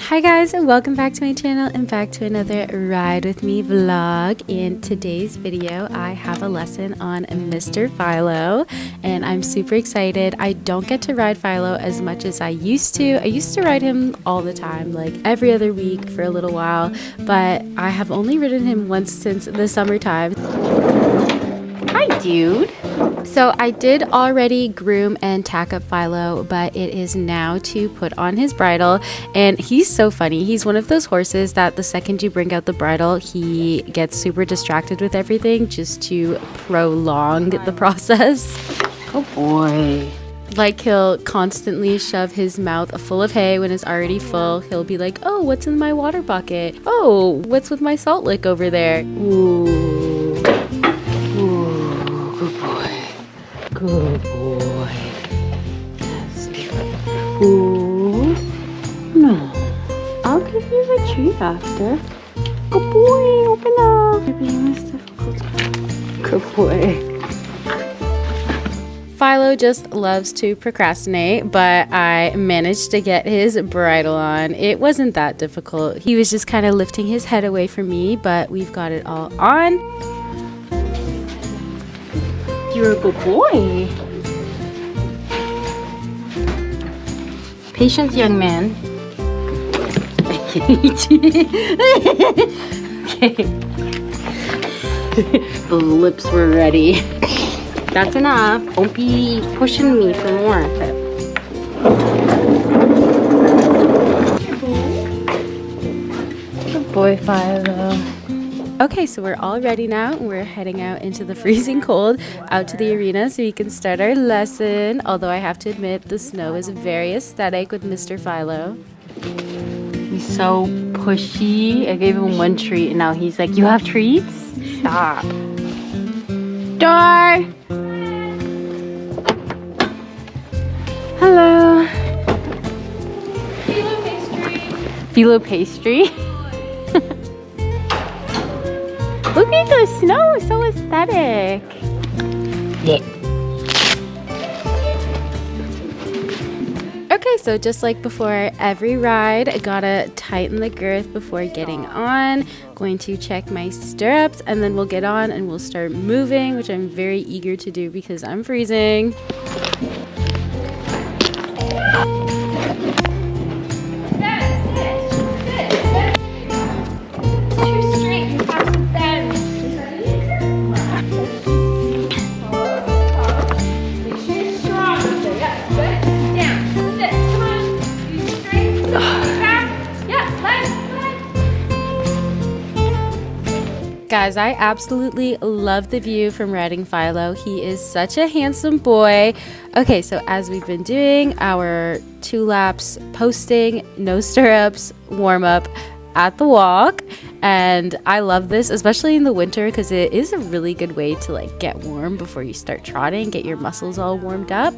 Hi guys, and welcome back to my channel and back to another ride with me vlog. In today's video I have a lesson on Mister Filo and I'm super excited. I don't get to ride Filo as much as I used to. I used to ride him all the time, like every other week for a little while, but I have only ridden him once since the summertime. Hi dude! So I did already groom and tack up Filo, but it is now to put on his bridle, and he's so funny. He's one of those horses that the second you bring out the bridle, he gets super distracted with everything just to prolong the process. Good boy. Like, he'll constantly shove his mouth full of hay when it's already full. He'll be like, oh, what's in my water bucket? Oh, what's with my salt lick over there? Ooh. Good boy. Good boy. Yes. Ooh. No. I'll give you a treat after. Good boy. Open up. You're being most difficult. Good boy. Filo just loves to procrastinate, but I managed to get his bridle on. It wasn't that difficult. He was just kind of lifting his head away from me, but we've got it all on. You're a good boy. Patience, young man. Okay. Those lips were ready. That's enough. Don't be pushing me for more. Good boy, Filo. Okay, so we're all ready now. We're heading out into the freezing cold, out to the arena so we can start our lesson. Although I have to admit, the snow is very aesthetic with Mister Filo. He's so pushy. I gave him one treat and now he's like, you have treats? Stop. Door! Hello. Filo pastry. Filo pastry. Look at the snow, so aesthetic. Yeah. Okay, so just like before every ride, I gotta tighten the girth before getting on. Going to check my stirrups and then we'll get on and we'll start moving, which I'm very eager to do because I'm freezing. Guys, I absolutely love the view from riding Filo. He is such a handsome boy. Okay, so as we've been doing our 2 laps, posting, no stirrups, warm up at the walk, and I love this, especially in the winter, because it is a really good way to like get warm before you start trotting, get your muscles all warmed up.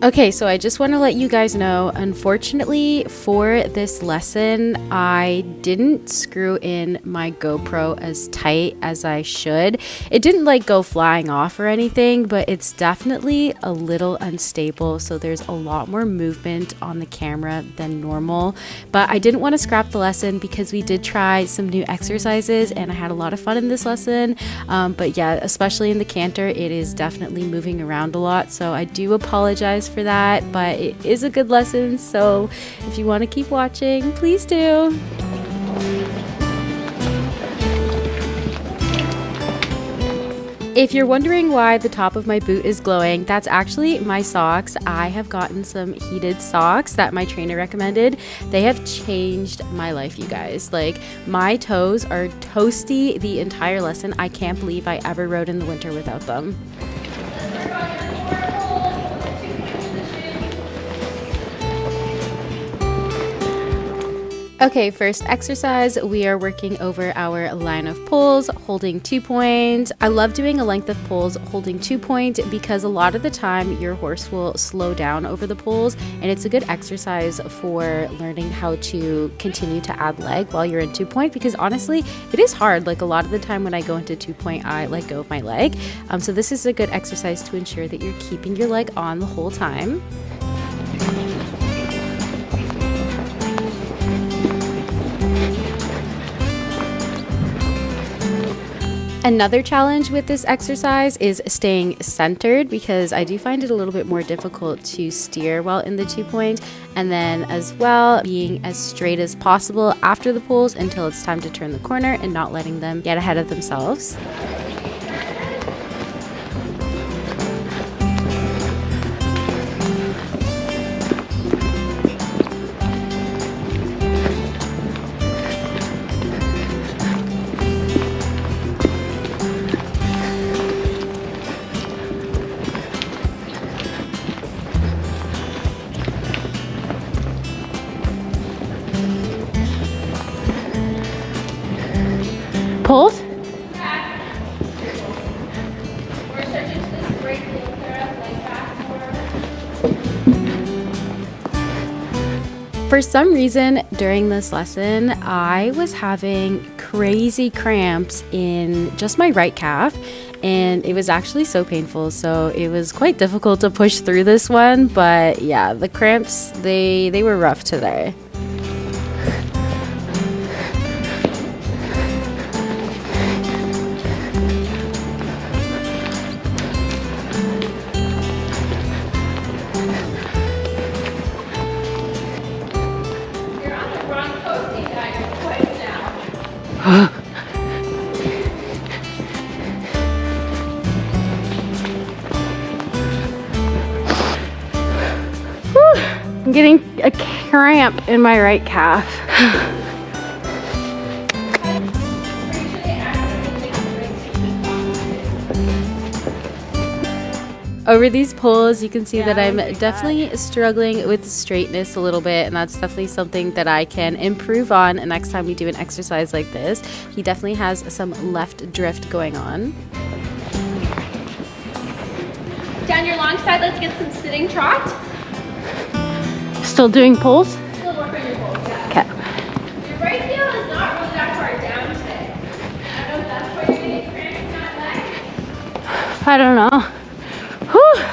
Okay, so I just want to let you guys know, unfortunately for this lesson, I didn't screw in my GoPro as tight as I should. It didn't like go flying off or anything, but it's definitely a little unstable, so there's a lot more movement on the camera than normal. But I didn't want to scrap the lesson because we did try some new exercises and I had a lot of fun in this lesson. But yeah, especially in the canter, it is definitely moving around a lot, so I do apologize for that, but it is a good lesson, so if you want to keep watching, please do. If you're wondering why the top of my boot is glowing, that's actually my socks. I have gotten some heated socks that my trainer recommended. They have changed my life, you guys. Like, my toes are toasty the entire lesson. I can't believe I ever rode in the winter without them. Okay, first exercise, we are working over our line of pulls, holding 2 point. I love doing a length of pulls holding 2 point because a lot of the time your horse will slow down over the pulls, and it's a good exercise for learning how to continue to add leg while you're in 2 point, because honestly, it is hard. Like, a lot of the time when I go into 2 point, I let go of my leg. So this is a good exercise to ensure that you're keeping your leg on the whole time. Another challenge with this exercise is staying centered, because I do find it a little bit more difficult to steer while in the 2-point, and then as well being as straight as possible after the pulls until it's time to turn the corner and not letting them get ahead of themselves. Pulls? For some reason during this lesson, I was having crazy cramps in just my right calf, and it was actually so painful. So it was quite difficult to push through this one, but yeah, the cramps, they were rough today. I'm getting a cramp in my right calf. Over these pulls, you can see that I'm definitely struggling with straightness a little bit, and that's definitely something that I can improve on next time we do an exercise like this. He definitely has some left drift going on. Down your long side, let's get some sitting trot. Still doing pulls? Still work on your pulls, yeah. Okay. Your right heel is not really that far down today. I don't know if that's why you're getting cramps in that leg. I don't know. Whew.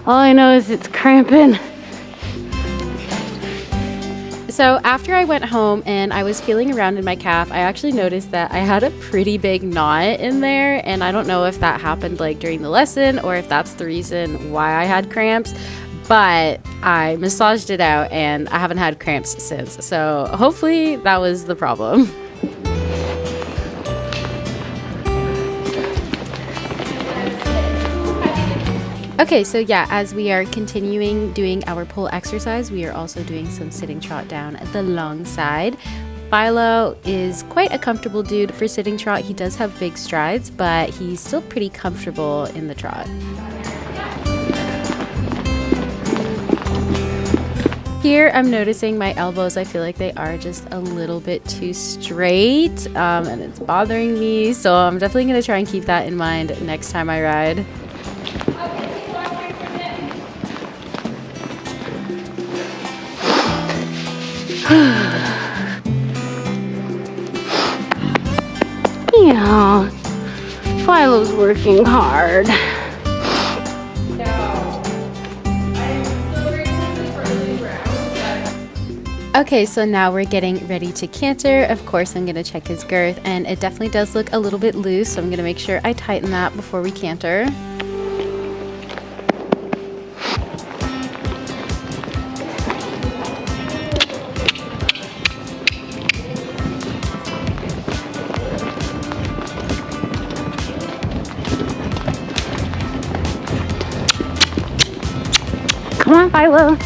All I know is it's cramping. So after I went home and I was feeling around in my calf, I actually noticed that I had a pretty big knot in there, and I don't know if that happened like during the lesson or if that's the reason why I had cramps, but I massaged it out and I haven't had cramps since. So hopefully that was the problem. Okay, so yeah, as we are continuing doing our pull exercise, we are also doing some sitting trot down the long side. Filo is quite a comfortable dude for sitting trot. He does have big strides, but he's still pretty comfortable in the trot. Here I'm noticing my elbows, I feel like they are just a little bit too straight, and it's bothering me, so I'm definitely going to try and keep that in mind next time I ride. Yeah, Filo's working hard. Okay, so now we're getting ready to canter. Of course, I'm going to check his girth, and it definitely does look a little bit loose, so I'm going to make sure I tighten that before we canter. Come on, Filo.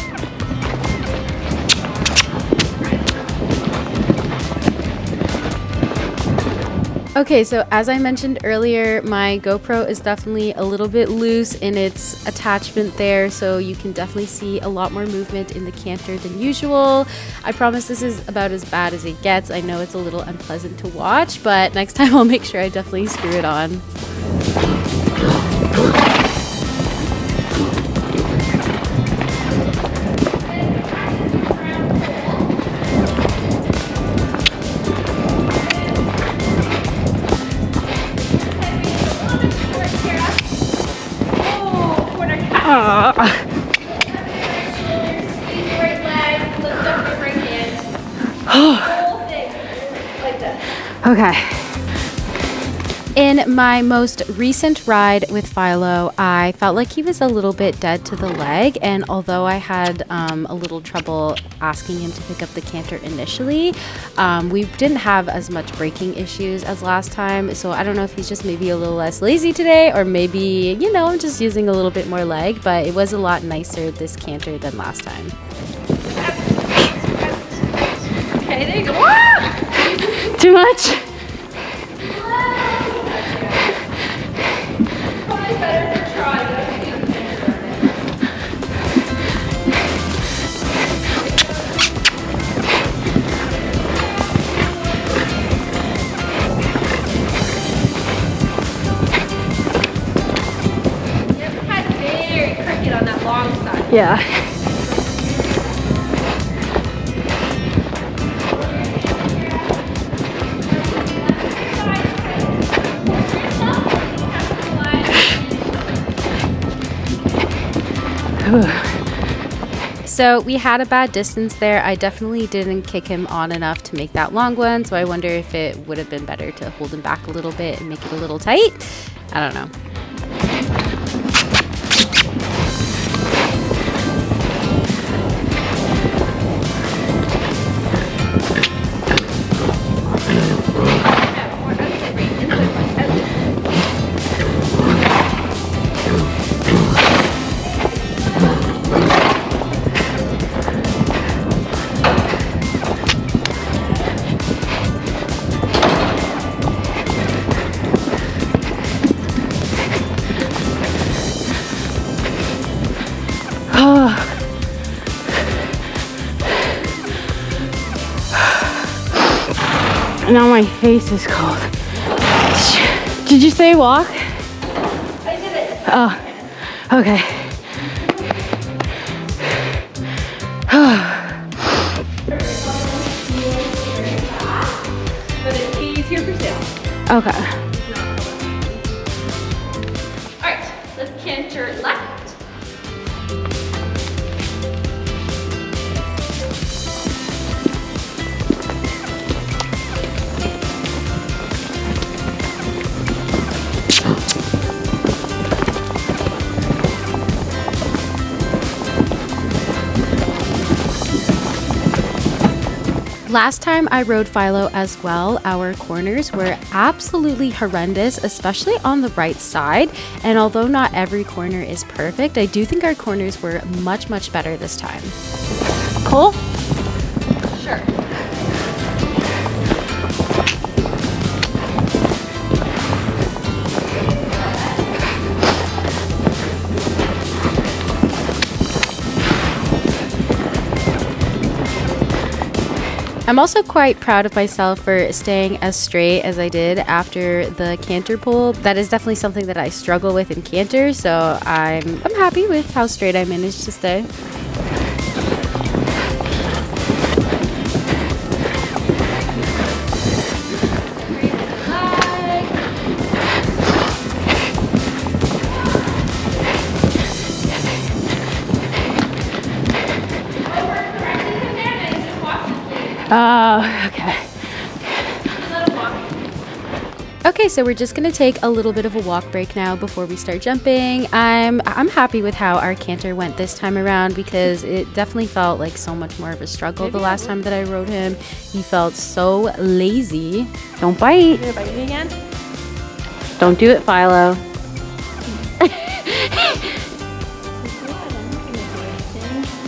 Okay, so as I mentioned earlier, my GoPro is definitely a little bit loose in its attachment there, so you can definitely see a lot more movement in the canter than usual. I promise this is about as bad as it gets. I know it's a little unpleasant to watch, but next time I'll make sure I definitely screw it on. Okay. In In my most recent ride with Philo, I felt like he was a little bit dead to the leg, and although I had a little trouble asking him to pick up the canter initially, we didn't have as much braking issues as last time, so I don't know if he's just maybe a little less lazy today, or maybe, you know, I'm just using a little bit more leg, but it was a lot nicer this canter than last time. Okay, there you go. Ah! Too much? Probably better for trot. Your head's very crooked on that long side. Yeah. So we had a bad distance there. I definitely didn't kick him on enough to make that long one, so I wonder if it would have been better to hold him back a little bit and make it a little tight. I don't know. Now my face is cold. Did you say walk? I did it. Oh, okay. But he's here for sale. Okay. Alright, let's canter left. Last time I rode Philo as well, our corners were absolutely horrendous, especially on the right side. And although not every corner is perfect, I do think our corners were much, much better this time. Cool? Sure. I'm also quite proud of myself for staying as straight as I did after the canter pull. That is definitely something that I struggle with in canter, so I'm happy with how straight I managed to stay. Okay. Okay, so we're just gonna take a little bit of a walk break now before we start jumping. I'm happy with how our canter went this time around because it definitely felt like so much more of a struggle the last time that I rode him. He felt so lazy. Don't bite. You're gonna bite me again? Don't do it, Philo.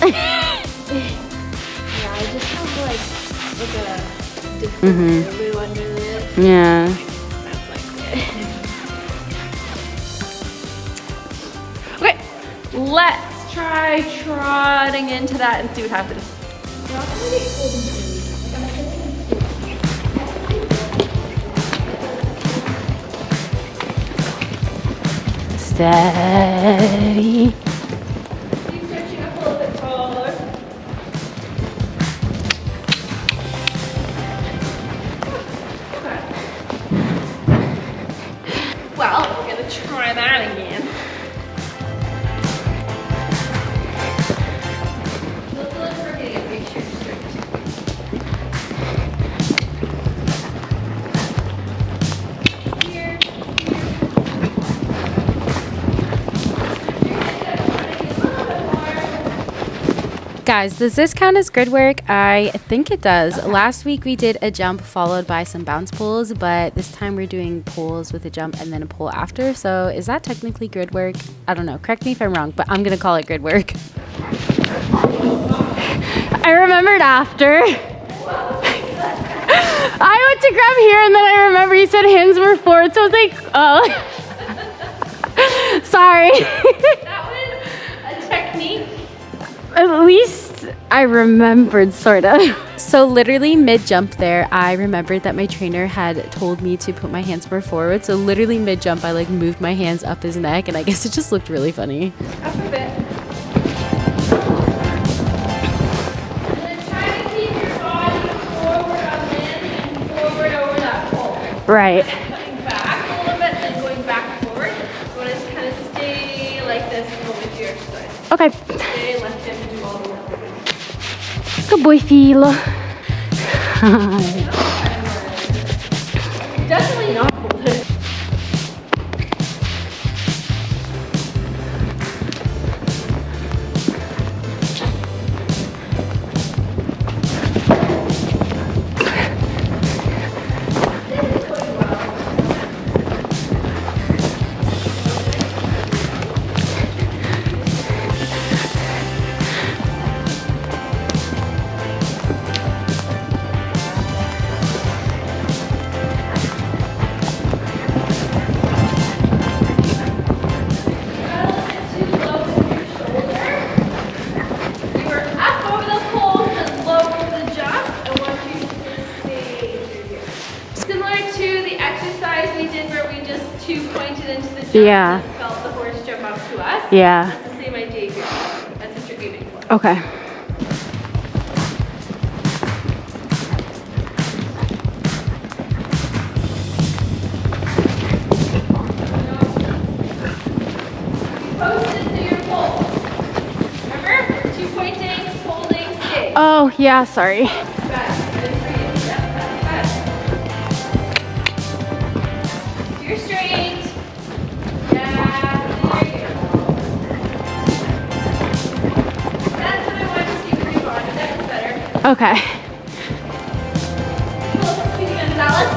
Yeah, I just have like a different glue under it. Yeah. That's like it. Okay, let's try trotting into that and see what happens. Steady. Keep stretching up a little bit taller. Well, we're gonna try that again. Look for me to make sure it's straight. Here. Guys, does this count as grid work? I think it does. Last week we did a jump followed by some bounce pulls, but this time we're doing pulls with a jump and then a pull after. So is that technically grid work? I don't know. Correct me if I'm wrong, but I'm gonna call it grid work. I remembered after. I went to grab here and then I remember you said hands were forward, so I was like, oh. Sorry. That was a technique. At least I remembered, sort of. So literally mid-jump there, I remembered that my trainer had told me to put my hands more forward. So literally mid-jump, I like moved my hands up his neck, and I guess it just looked really funny. Up a bit. And then try to keep your body forward on land and forward over that pole. Right. Coming back a little bit, then going back and forward. You want to just kind of stay like this when we do your exercise. Okay. Stay left hip and do all the work. Good boy, Filo. Definitely not hold it. Yeah. Felt the horse jump up to us. Yeah. That's the same idea here. That's what you're aiming for. Okay. Post it to your pole. Remember? 2 pointing, holding, stay. Oh, yeah, sorry. Got it. Ready for you. Yep, that's good. You're straight. Yeah, there you go. That's what I want to see for you on. That's better. Okay. Cool. Speaking of balance.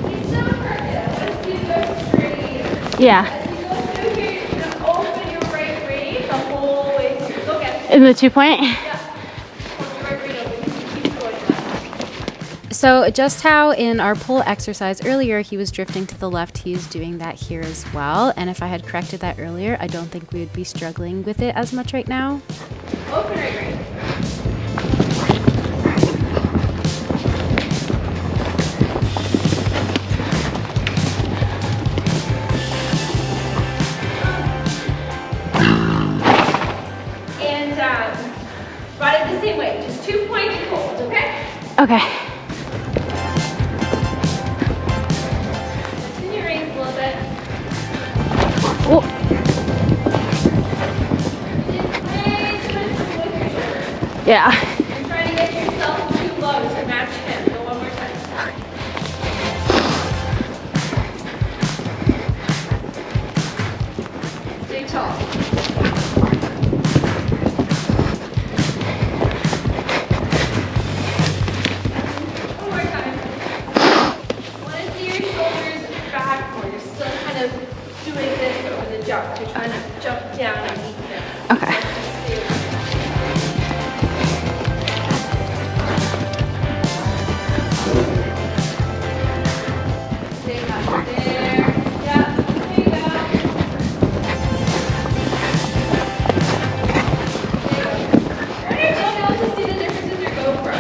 He's so crooked. I want to see you go straight. Yeah. As you go through here, you're going to open your right rein the whole way through. Go get it. In the 2 point? Yeah. Hold your right rein open. Keep going left. So just how in our pull exercise earlier, he was drifting to the left, he is doing that here as well. And if I had corrected that earlier, I don't think we would be struggling with it as much right now. Open right rein. And ride it the same way. Just 2 pointed holds, okay? Okay. Loosen your reins a little bit. Oh, You did way too much with your shoulder. yeah. You're trying to get yourself too low to match him. Go one more time. Stay tall. One more time. I want to see your shoulders back more. You're still kind of doing this over the jump. You're trying to jump down and meet him. Okay. Just stay with him. Stay up there. Yeah, there you go. There you go. You'll be able to see the difference with your GoPro.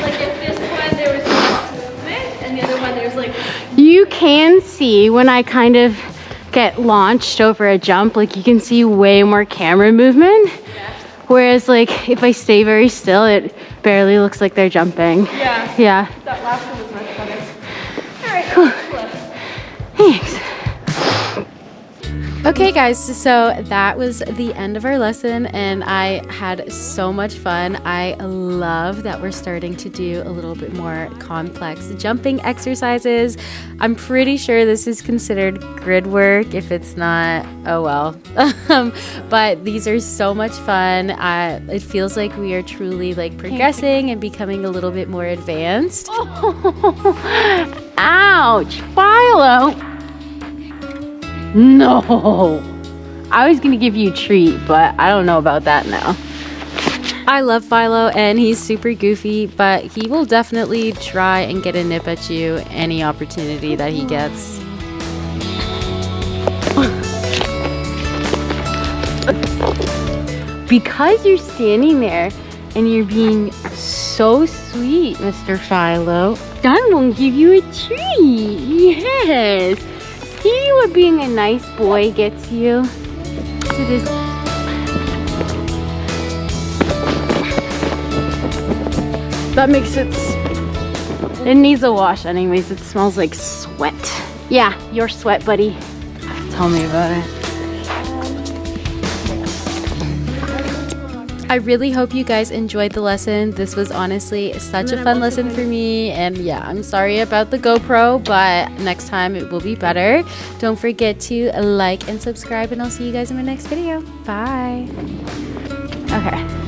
Like if this one there was less movement and the other one there's like You can see when I kind of get launched over a jump, like you can see way more camera movement. Whereas like if I stay very still, it barely looks like they're jumping. yeah. Yeah. That last one was much better. All right, Cool. flip. Thanks. Okay guys, so that was the end of our lesson and I had so much fun. I love that we're starting to do a little bit more complex jumping exercises. I'm pretty sure this is considered grid work. If it's not, oh well. But these are so much fun. It feels like we are truly like progressing and becoming a little bit more advanced. Oh, ouch, Philo. No, I was gonna give you a treat, but I don't know about that now. I love Philo and he's super goofy, but he will definitely try and get a nip at you any opportunity that he gets. Because you're standing there and you're being so sweet, Mr. Philo, I'm gonna give you a treat. Yes. See what being a nice boy gets you to this. That makes it needs a wash anyways. It smells like sweat. Yeah, your sweat, buddy. Tell me about it. I really hope you guys enjoyed the lesson. This was honestly such a fun lesson for me. And yeah, I'm sorry about the GoPro, but next time it will be better. Don't forget to like and subscribe, and I'll see you guys in my next video. Bye. Okay.